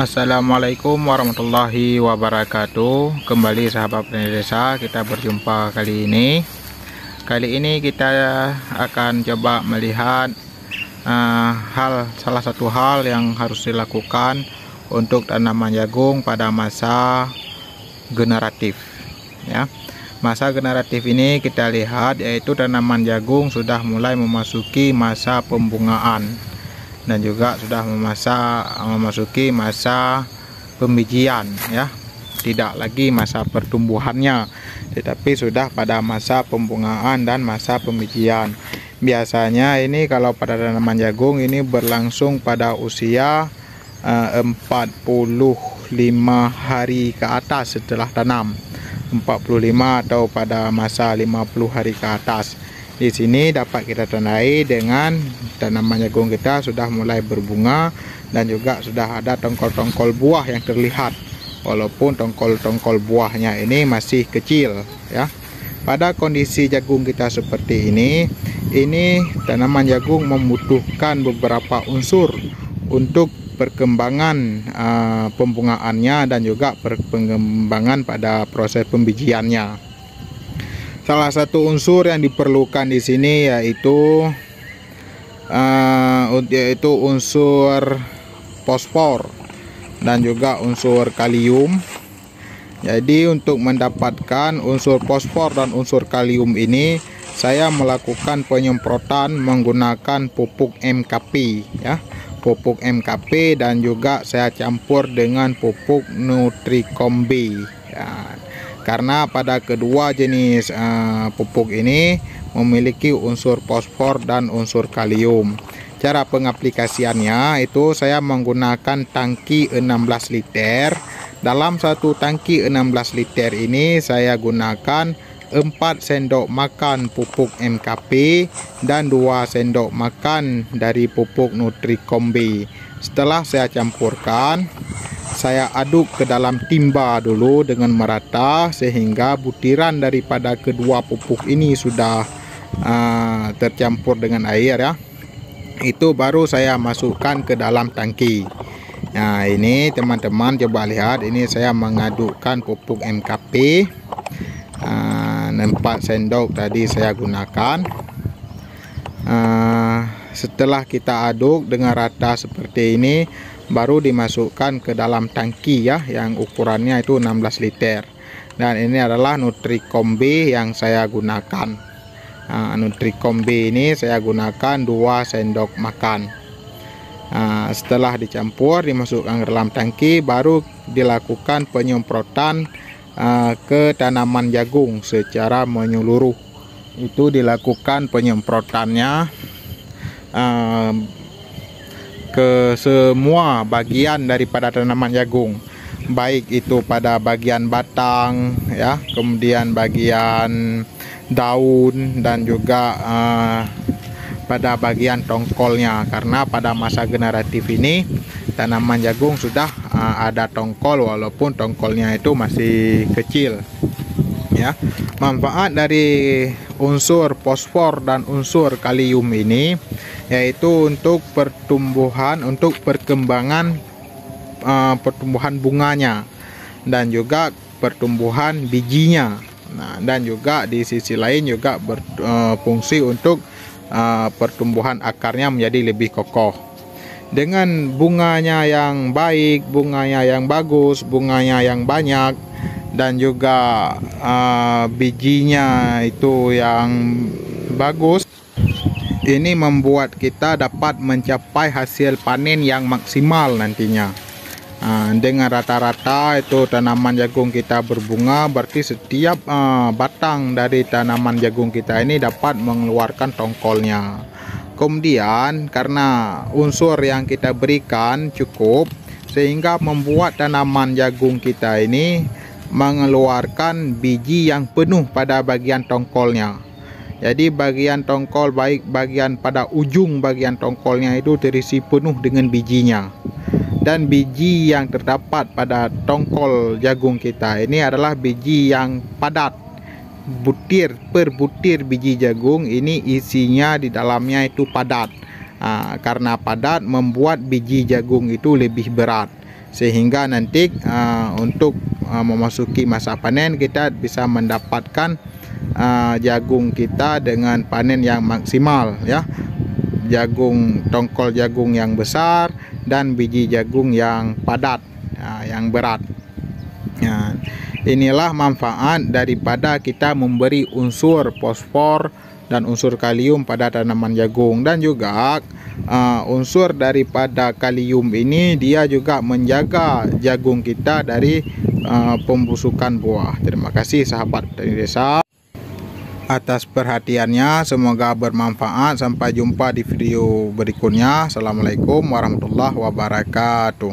Assalamualaikum warahmatullahi wabarakatuh. Kembali sahabat petani desa, kita berjumpa kali ini. Kali ini kita akan coba melihat salah satu hal yang harus dilakukan untuk tanaman jagung pada masa generatif. Ya, masa generatif ini kita lihat yaitu tanaman jagung sudah mulai memasuki masa pembungaan dan juga sudah memasuki masa pembijian, ya, tidak lagi masa pertumbuhannya, tetapi sudah pada masa pembungaan dan masa pembijian. Biasanya ini kalau pada tanaman jagung ini berlangsung pada usia 45 hari ke atas setelah tanam, 45 atau pada masa 50 hari ke atas. Di sini dapat kita tandai dengan tanaman jagung kita sudah mulai berbunga dan juga sudah ada tongkol-tongkol buah yang terlihat, walaupun tongkol-tongkol buahnya ini masih kecil, ya. Pada kondisi jagung kita seperti ini tanaman jagung membutuhkan beberapa unsur untuk perkembangan pembungaannya dan juga perkembangan pada proses pembijiannya. Salah satu unsur yang diperlukan di sini yaitu unsur fosfor dan juga unsur kalium. Jadi untuk mendapatkan unsur fosfor dan unsur kalium ini, saya melakukan penyemprotan menggunakan pupuk MKP, ya, pupuk MKP, dan juga saya campur dengan pupuk Nutrikombi, ya. Karena pada kedua jenis pupuk ini memiliki unsur fosfor dan unsur kalium. Cara pengaplikasiannya itu saya menggunakan tangki 16 liter. Dalam satu tangki 16 liter ini saya gunakan 4 sendok makan pupuk MKP dan 2 sendok makan dari pupuk Nutrikombi. Setelah saya campurkan, saya aduk ke dalam timba dulu dengan merata sehingga butiran daripada kedua pupuk ini sudah tercampur dengan air, ya. Itu baru saya masukkan ke dalam tangki. Nah, ini teman-teman coba lihat, ini saya mengadukkan pupuk MKP 4 sendok tadi saya gunakan. Setelah kita aduk dengan rata seperti ini, baru dimasukkan ke dalam tangki, ya, yang ukurannya itu 16 liter. Dan ini adalah Nutrikombi yang saya gunakan. Nutrikombi ini saya gunakan 2 sendok makan. Setelah dicampur, dimasukkan ke dalam tangki, baru dilakukan penyemprotan ke tanaman jagung secara menyeluruh. Itu dilakukan penyemprotannya ke semua bagian daripada tanaman jagung, baik itu pada bagian batang, ya, kemudian bagian daun dan juga pada bagian tongkolnya. Karena pada masa generatif ini tanaman jagung sudah ada tongkol, walaupun tongkolnya itu masih kecil, ya. Manfaat dari unsur fosfor dan unsur kalium ini yaitu untuk pertumbuhan, untuk perkembangan pertumbuhan bunganya dan juga pertumbuhan bijinya. Nah, dan juga di sisi lain juga berfungsi untuk pertumbuhan akarnya menjadi lebih kokoh. Dengan bunganya yang baik, bunganya yang bagus, bunganya yang banyak, dan juga bijinya itu yang bagus, ini membuat kita dapat mencapai hasil panen yang maksimal nantinya. Dengan rata-rata itu tanaman jagung kita berbunga, berarti setiap batang dari tanaman jagung kita ini dapat mengeluarkan tongkolnya. Kemudian karena unsur yang kita berikan cukup, sehingga membuat tanaman jagung kita ini mengeluarkan biji yang penuh pada bagian tongkolnya. Jadi bagian tongkol, baik bagian pada ujung bagian tongkolnya itu terisi penuh dengan bijinya. Dan biji yang terdapat pada tongkol jagung kita ini adalah biji yang padat. Butir per butir biji jagung ini isinya di dalamnya itu padat. Karena padat membuat biji jagung itu lebih berat. sehingga nanti untuk memasuki masa panen kita bisa mendapatkan jagung kita dengan panen yang maksimal ya. Tongkol jagung yang besar dan biji jagung yang padat, yang berat. Inilah manfaat daripada kita memberi unsur fosfor dan unsur kalium pada tanaman jagung. Dan juga unsur daripada kalium ini dia juga menjaga jagung kita dari pembusukan buah. Terima kasih sahabat Tani Desa atas perhatiannya, semoga bermanfaat. Sampai jumpa di video berikutnya. Assalamualaikum warahmatullahi wabarakatuh.